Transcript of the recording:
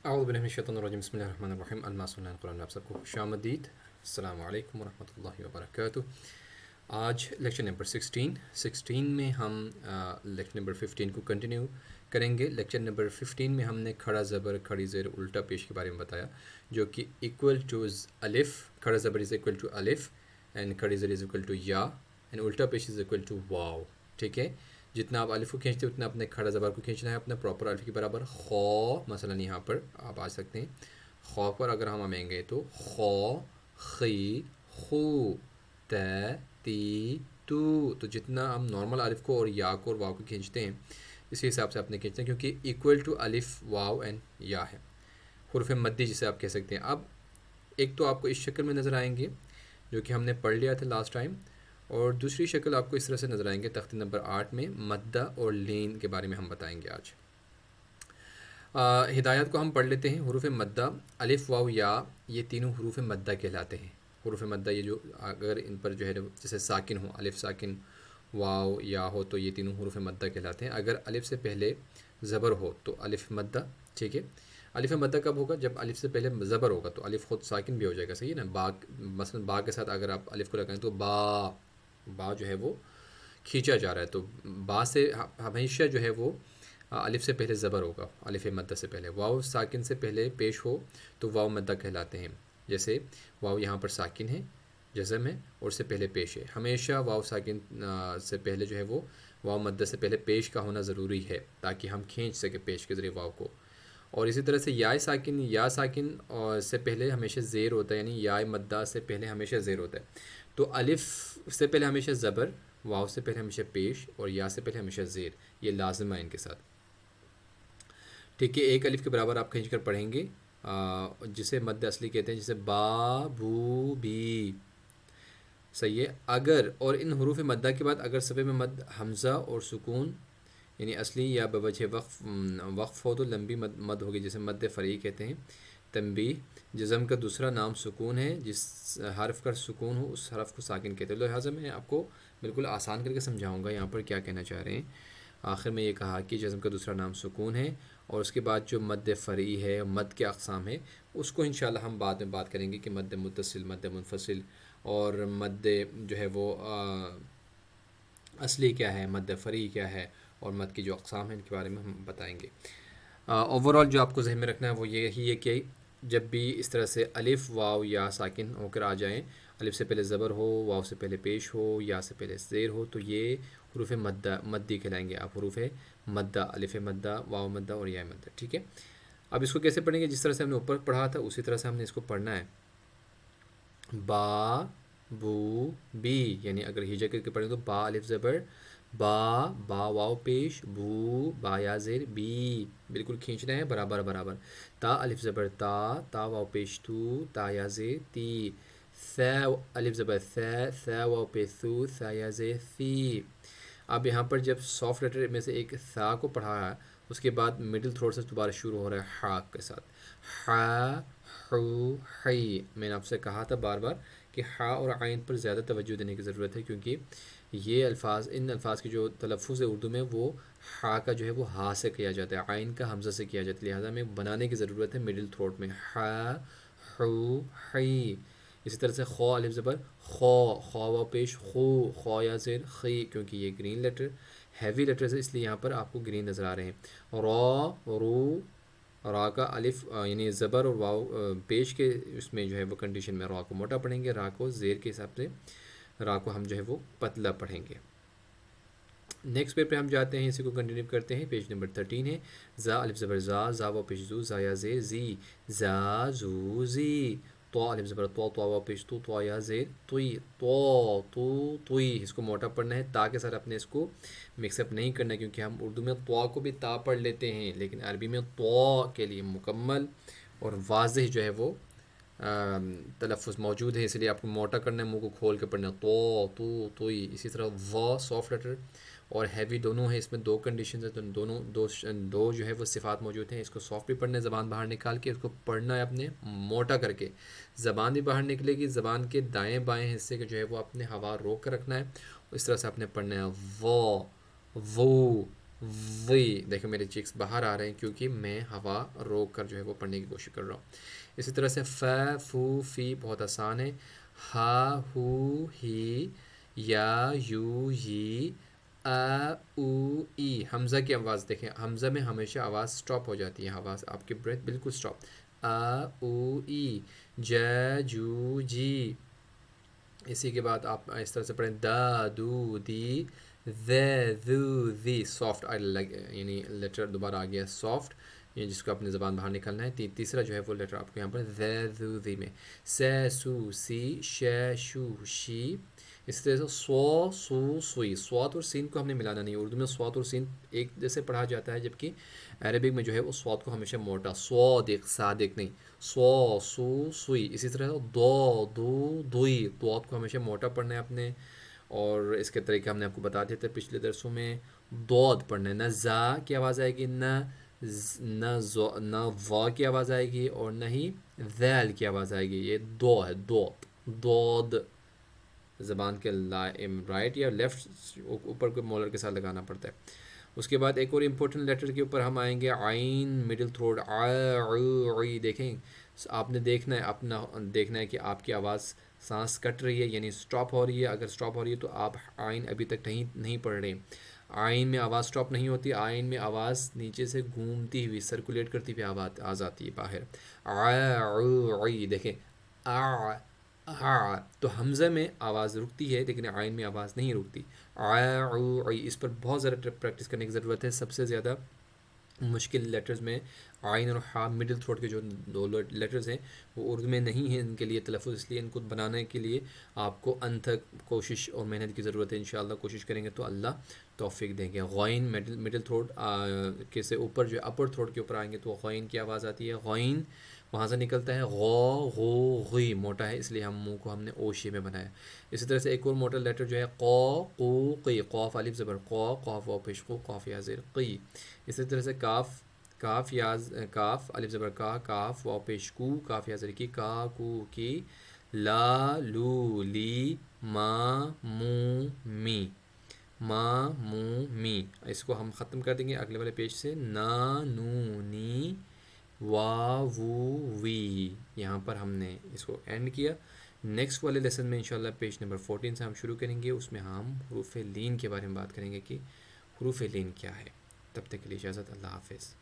اعوذ باللہ من الشیطان الرجیم بسم اللہ الرحمن الرحیم الماسون قرآن میں آپ سب کو خوش آمدید. السلام علیکم ورحمۃ اللہ وبرکاتہ. آج لیکچر نمبر 16 میں ہم لیکچر نمبر 15 کو کنٹینیو کریں گے. لیکچر نمبر 15 میں ہم نے کھڑا زبر کھڑی زیر الٹا پیش کے بارے میں بتایا جو کہ ایکول ٹو الف. کھڑا زبر از ایکول ٹو الف اینڈ کھڑی زیر از ایکول ٹو یا اینڈ الٹا پیش از ایکول ٹو واو. ٹھیک ہے، جتنا آپ الف کو کھینچتے اتنا اپنے کھڑا زبر کو کھینچنا ہے اپنا پراپر الف کے برابر. خو مثلا یہاں پر آپ آ سکتے ہیں، خو پر اگر ہم آئیں گے تو خو خی خو ت تی تو جتنا ہم نارمل الف کو اور یا کو اور واو کو کھینچتے ہیں اسی حساب سے اپنے کھینچتے ہیں کیونکہ ایکول ٹو الف واو اینڈ یا ہے. حروف مدی جسے آپ کہہ سکتے ہیں. اب ایک تو آپ کو اس شکل میں نظر آئیں گے جو کہ ہم نے پڑھ لیا تھا لاسٹ ٹائم، اور دوسری شکل آپ کو اس طرح سے نظر آئیں گے تختی نمبر 8 میں. مدہ اور لین کے بارے میں ہم بتائیں گے آج. ہدایات کو ہم پڑھ لیتے ہیں. حروف مدہ الف واو یا یہ تینوں حروف مدہ کہلاتے ہیں. حروف مدہ یہ جو اگر ان پر جو ہے جیسے ساکن ہو، الف ساکن واو یا ہو تو یہ تینوں حروف مدہ کہلاتے ہیں. اگر الف سے پہلے زبر ہو تو الف مدہ. ٹھیک ہے، الف مدہ کب ہوگا؟ جب الف سے پہلے زبر ہوگا تو الف خود ساکن بھی ہو جائے گا. صحیح ہے نا. با مثلا با کے ساتھ اگر آپ الف کو لگائیں تو با جو ہے وہ کھینچا جا رہا ہے، تو با سے ہمیشہ جو ہے وہ الف سے پہلے زبر ہوگا. الف مدہ سے پہلے واو ساکن سے پہلے پیش ہو تو واو مدہ کہلاتے ہیں. جیسے واو یہاں پر ساکن ہے، جزم ہے اور اس سے پہلے پیش ہے. ہمیشہ واو ساکن سے پہلے جو ہے وہ واو مدہ سے پہلے پیش کا ہونا ضروری ہے تاکہ ہم کھینچ سکیں پیش کے ذریعے واو کو. اور اسی طرح سے یا ساکن اور سے پہلے ہمیشہ زیر ہوتا ہے، یعنی یا مدہ سے پہلے ہمیشہ زیر ہوتا ہے. تو الف سے پہلے ہمیشہ زبر، واو سے پہلے ہمیشہ پیش اور یا سے پہلے ہمیشہ زیر. یہ لازم ہے ان کے ساتھ. ٹھیک ہے، ایک الف کے برابر آپ کھینچ کر پڑھیں گے جسے مد اصلی کہتے ہیں، جسے با بو بی. صحیح ہے. اگر اور ان حروف مدہ کے بعد اگر صفحے میں مد حمزہ اور سکون یعنی اصلی یا بوجہ وقف ہو تو لمبی مد ہوگی جسے مد فرعی کہتے ہیں. تنبیہ: جزم کا دوسرا نام سکون ہے. جس حرف کا سکون ہو اس حرف کو ساکن کہتے ہیں. لہٰذا میں آپ کو بالکل آسان کر کے سمجھاؤں گا یہاں پر کیا کہنا چاہ رہے ہیں. آخر میں یہ کہا کہ جزم کا دوسرا نام سکون ہے، اور اس کے بعد جو مد فرعی ہے، مد کے اقسام ہے، اس کو انشاءاللہ ہم بعد میں بات کریں گے کہ مد متصل، مد منفصل اور مد جو ہے وہ اصلی کیا ہے، مد فرعی کیا ہے، اور مد کی جو اقسام ہیں ان کے بارے میں ہم بتائیں گے. اوورال جو آپ کو ذہن میں رکھنا ہے وہ یہی ہے کہ جب بھی اس طرح سے الف واو یا ساکن ہو کر آ جائیں، الف سے پہلے زبر ہو، واو سے پہلے پیش ہو، یا سے پہلے زیر ہو، تو یہ حروف مدی کہلائیں گے. آپ حروف مدہ، الف مدہ، واو مدہ اور یا مدہ. ٹھیک ہے، اب اس کو کیسے پڑھیں گے؟ جس طرح سے ہم نے اوپر پڑھا تھا اسی طرح سے ہم نے اس کو پڑھنا ہے. با بو بی، یعنی اگر ہجا کر کے پڑھیں تو با الف زبر، با واو پیش، بو با یا زیر، بی بالکل کھینچنا ہے برابر برابر. تا الف زبر تا واو پیش تا یا زیر تی. ث الف زبر ث واو پیش ثا یا زیر ثی. اب یہاں پر جب سافٹ لیٹر میں سے ایک ثا کو پڑھا ہے اس کے بعد مڈل تھروٹ سے دوبارہ شروع ہو رہا ہے ہا کے ساتھ. ہا حو حی. میں نے آپ سے کہا تھا بار بار کہ ہا اور عین پر زیادہ توجہ دینے کی ضرورت ہے، کیونکہ یہ الفاظ، ان الفاظ کی جو تلفظ ہے اردو میں وہ ہا کا جو ہے وہ ہا سے کیا جاتا ہے، عین کا حمزہ سے کیا جاتا ہے. لہٰذا ہمیں بنانے کی ضرورت ہے مڈل تھروٹ میں. ہا حو حی. اسی طرح سے خو الف زبر خو، خو واو پیش خو یا زیر خی، کیونکہ یہ گرین لیٹر ہیوی لیٹرز ہے اس لیے یہاں پر آپ کو گرین نظر آ رہے ہیں. رو را کا الف یعنی زبر اور واو پیش کے اس میں جو ہے وہ کنڈیشن میں را کو موٹا پڑھیں گے، را کو زیر کے حساب سے را کو ہم جو ہے وہ پتلا پڑھیں گے. نیکسٹ پیج پہ ہم جاتے ہیں، اسی کو کنٹینیو کرتے ہیں. پیج نمبر 13 ہے. زا الف زبر زا واو پیش زو، زا یا زیر زی، زا زو زی. تو الف زبر تو واو پیش تو یا زیر توی، توی. اس کو موٹا پڑھنا ہے، تا کے ساتھ اپنے اس کو مکس اپ نہیں کرنا، کیونکہ ہم اردو میں تو کو بھی تا پڑھ لیتے ہیں لیکن عربی میں تو کے لیے مکمل اور واضح جو ہے وہ تلفظ موجود ہے، اس لیے آپ کو موٹا کرنا ہے، منہ کو کھول کے پڑھنا ہے توی. اسی طرح و سافٹ لیٹر اور ہیوی دونوں ہیں، اس میں دو کنڈیشنز ہیں، تو دو جو ہے وہ صفات موجود ہیں. اس کو سافٹ بھی پڑھنا ہے، زبان باہر نکال کے، اس کو پڑھنا ہے اپنے موٹا کر کے. زبان بھی باہر نکلے گی، زبان کے دائیں بائیں حصے کے جو ہے وہ اپنے ہوا روک کر رکھنا ہے. اس طرح سے آپ نے پڑھنا ہے وہ وی دیکھیں میرے چیکس باہر آ رہے ہیں کیونکہ میں ہوا روک کر جو ہے وہ پڑھنے کی کوشش کر رہا ہوں. اسی طرح سے ف فو فی بہت آسان ہے. ہا ہو ہی یا یو یی او ای. حمزہ کی آواز دیکھیں, حمزہ میں ہمیشہ آواز سٹاپ ہو جاتی ہے, آواز آپ کی بریتھ بالکل سٹاپ. او ای ج جو جی. اسی کے بعد آپ اس طرح سے پڑھیں دا دو دی ذو ذی. سافٹ یعنی لیٹر دوبارہ آ گیا سافٹ, جس کو اپنی زبان باہر نکلنا ہے. تیسرا جو ہے وہ لیٹر آپ کو یہاں پر ذو ذی میں س سو سی ش شو شی. اس طرح سے سو سو سوئی. سوات اور سین کو ہم نے ملانا نہیں. اردو میں سوات اور سین ایک جیسے پڑھا جاتا ہے, جبکہ عربک میں جو ہے وہ سوات کو ہمیشہ موٹا صادق صادق نہیں, سو سو سوئی. اسی طرح دو دو دوئی. دوات کو ہمیشہ موٹا پڑھنا ہے اپنے, اور اس کے طریقے ہم نے آپ کو بتا دیے تھے پچھلے درسوں میں. دود پڑھنا ہے, نہ زا کی آواز آئے گی, نہ وا کی آواز آئے گی, اور نہ ہی ذیل کی آواز آئے گی. یہ دو ہے, دود. زبان کے رائٹ یا لیفٹ اوپر کو مولر کے ساتھ لگانا پڑتا ہے. اس کے بعد ایک اور امپورٹنٹ لیٹر کے اوپر ہم آئیں گے, عین مڈل تھروٹ عی. دیکھیں آپ نے دیکھنا ہے, اپنا دیکھنا ہے کہ آپ کی آواز سانس کٹ رہی ہے یعنی سٹاپ ہو رہی ہے. اگر سٹاپ ہو رہی ہے تو آپ عین ابھی تک نہیں پڑھ رہے. عین میں آواز سٹاپ نہیں ہوتی, عین میں آواز نیچے سے گھومتی ہوئی سرکولیٹ کرتی ہوئی آواز آ جاتی ہے باہر. عی دیکھیں تو حمزہ میں آواز رکتی ہے لیکن عین میں آواز نہیں رکتی. اس پر بہت زیادہ پریکٹس کرنے کی ضرورت ہے. سب سے زیادہ مشکل لیٹرز میں عین اور ہا مڈل تھروٹ کے جو دو لیٹرز ہیں وہ اردو میں نہیں ہیں ان کے لیے تلفظ, اس لیے ان کو بنانے کے لیے آپ کو انتھک کوشش اور محنت کی ضرورت ہے. انشاءاللہ کوشش کریں گے تو اللہ توفیق دیں گے. غین مڈل تھروٹ کے سے اوپر جو اپر تھروٹ کے اوپر آئیں گے تو غین کی آواز آتی ہے. غین وہاں سے نکلتا ہے, غو غی موٹا ہے اس لیے منہ کو ہم نے اوشے میں بنایا. اسی طرح سے ایک اور موٹا لیٹر جو ہے قو قو قی. قاف الف زبر قو, قاف واو پیش قو, قاف یا زیر قی. اسی طرح سے کاف الف زبر کا, کاف واو پیش کو, کاف یا زیر کی, کا کو کی, لا لو لی, ما مو می, ما مو می. اس کو ہم ختم کر دیں گے اگلے والے پیج سے. نا نو نی, وا وو وی. یہاں پر ہم نے اس کو اینڈ کیا. نیکسٹ والے لیسن میں انشاءاللہ پیج نمبر 14 سے ہم شروع کریں گے. اس میں ہم حروف لین کے بارے میں بات کریں گے کہ حروف لین کیا ہے. تب تک کے لیے اجازت, اللہ حافظ.